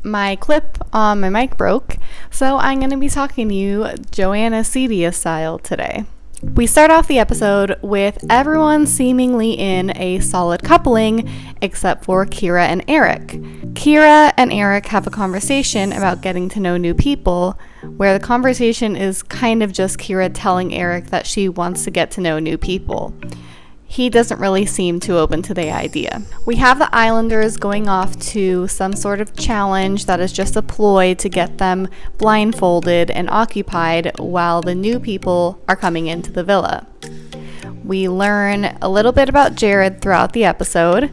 My clip on my mic broke, so I'm going to be talking to you Joanna Cedia style today. We start off the episode with everyone seemingly in a solid coupling except for Kira and Eric. Kira and Eric have a conversation about getting to know new people, where the conversation is kind of just Kira telling Eric that she wants to get to know new people. He doesn't really seem too open to the idea. We have the Islanders going off to some sort of challenge that is just a ploy to get them blindfolded and occupied while the new people are coming into the villa. We learn a little bit about Jared throughout the episode,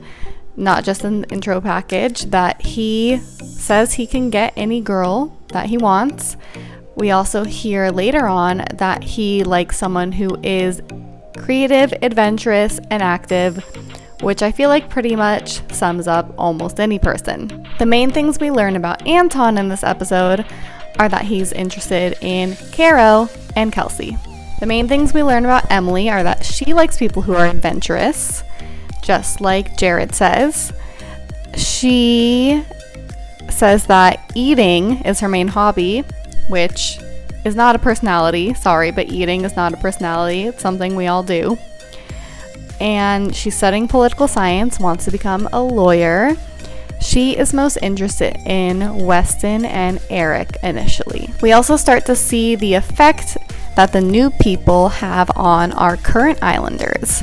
not just in the intro package, that he says he can get any girl that he wants. We also hear later on that he likes someone who is creative, adventurous, and active, which I feel like pretty much sums up almost any person. The main things we learn about Anton in this episode are that he's interested in Caro and Kelsey. The main things we learn about Emily are that she likes people who are adventurous, just like Jared says. She says that eating is her main hobby, which is not a personality. Sorry, but eating is not a personality. It's something we all do. And she's studying political science, wants to become a lawyer. She is most interested in Weston and Eric initially. We also start to see the effect that the new people have on our current Islanders.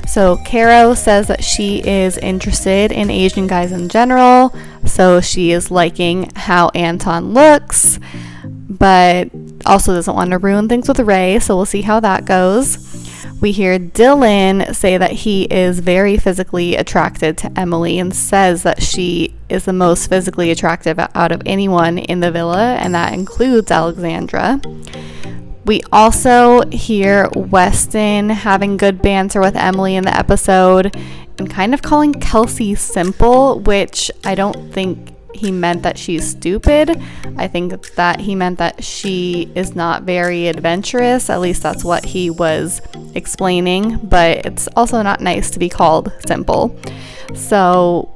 So Caro says that she is interested in Asian guys in general, so she is liking how Anton looks, but also doesn't want to ruin things with Ray, so we'll see how that goes. We hear Dylan say that he is very physically attracted to Emily and says that she is the most physically attractive out of anyone in the villa, and that includes Alexandra. We also hear Weston having good banter with Emily in the episode and kind of calling Kelsey simple, which I don't think he meant that she's stupid. I think that he meant that she is not very adventurous. At least that's what he was explaining, but it's also not nice to be called simple. So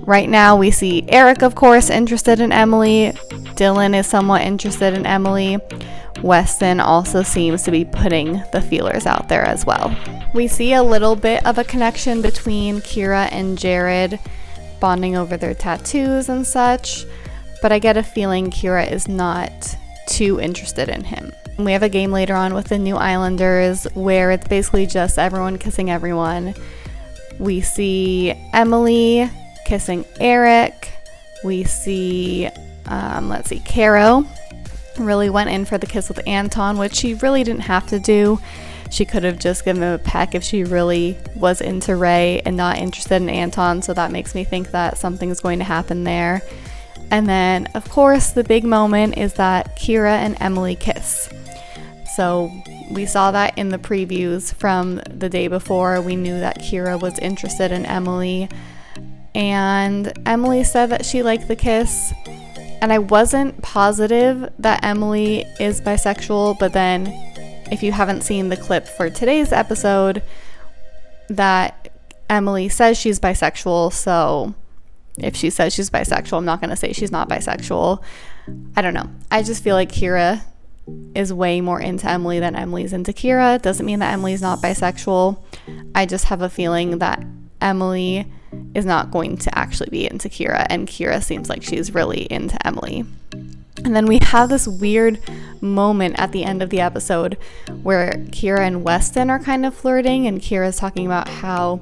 right now we see Eric, of course, interested in Emily. Dylan is somewhat interested in Emily. Weston also seems to be putting the feelers out there as well. We see a little bit of a connection between Kira and Jared, bonding over their tattoos and such, but I get a feeling Kira is not too interested in him. And we have a game later on with the new Islanders where it's basically just everyone kissing everyone. We see Emily kissing Eric. We see, Caro really went in for the kiss with Anton, which she really didn't have to do. She could have just given him a peck if she really was into Ray and not interested in Anton, so that makes me think that something's going to happen there. And then, of course, the big moment is that Kira and Emily kiss. So we saw that in the previews from the day before. We knew that Kira was interested in Emily, and Emily said that she liked the kiss. And I wasn't positive that Emily is bisexual, but then if you haven't seen the clip for today's episode, that Emily says she's bisexual, so if she says she's bisexual, I'm not going to say she's not bisexual. I don't know. I just feel like Kira is way more into Emily than Emily's into Kira. Doesn't mean that Emily's not bisexual. I just have a feeling that Emily is not going to actually be into Kira, and Kira seems like she's really into Emily. And then we have this weird moment at the end of the episode where Kira and Weston are kind of flirting, and Kira's talking about how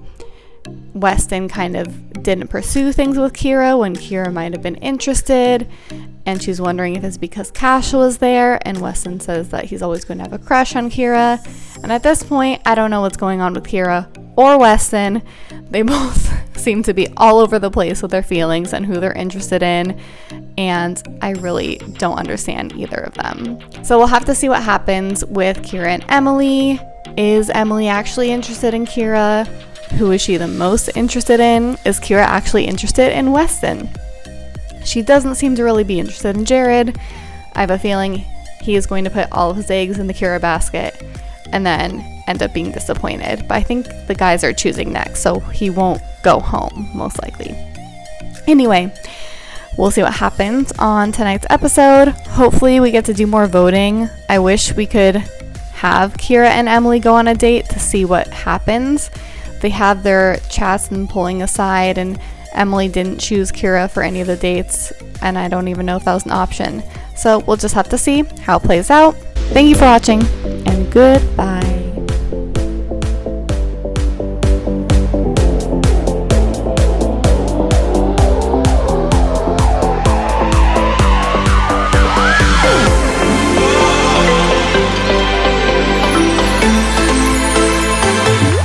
Weston kind of didn't pursue things with Kira when Kira might have been interested, and she's wondering if it's because Cash was there, and Weston says that he's always going to have a crush on Kira. And at this point, I don't know what's going on with Kira or Weston. They both seem to be all over the place with their feelings and who they're interested in, and I really don't understand either of them. So we'll have to see what happens with Kira and Emily. Is Emily actually interested in Kira? Who is she the most interested in? Is Kira actually interested in Weston? She doesn't seem to really be interested in Jared. I have a feeling he is going to put all of his eggs in the Kira basket and then end up being disappointed. But I think the guys are choosing next, so he won't go home, most likely. Anyway, We'll see what happens on tonight's episode. Hopefully we get to do more voting. I wish we could have Kira and Emily go on a date to see what happens. They have their chats and polling aside, and Emily didn't choose Kira for any of the dates, and I don't even know if that was an option. So we'll just have to see how it plays out. Thank you for watching, and goodbye.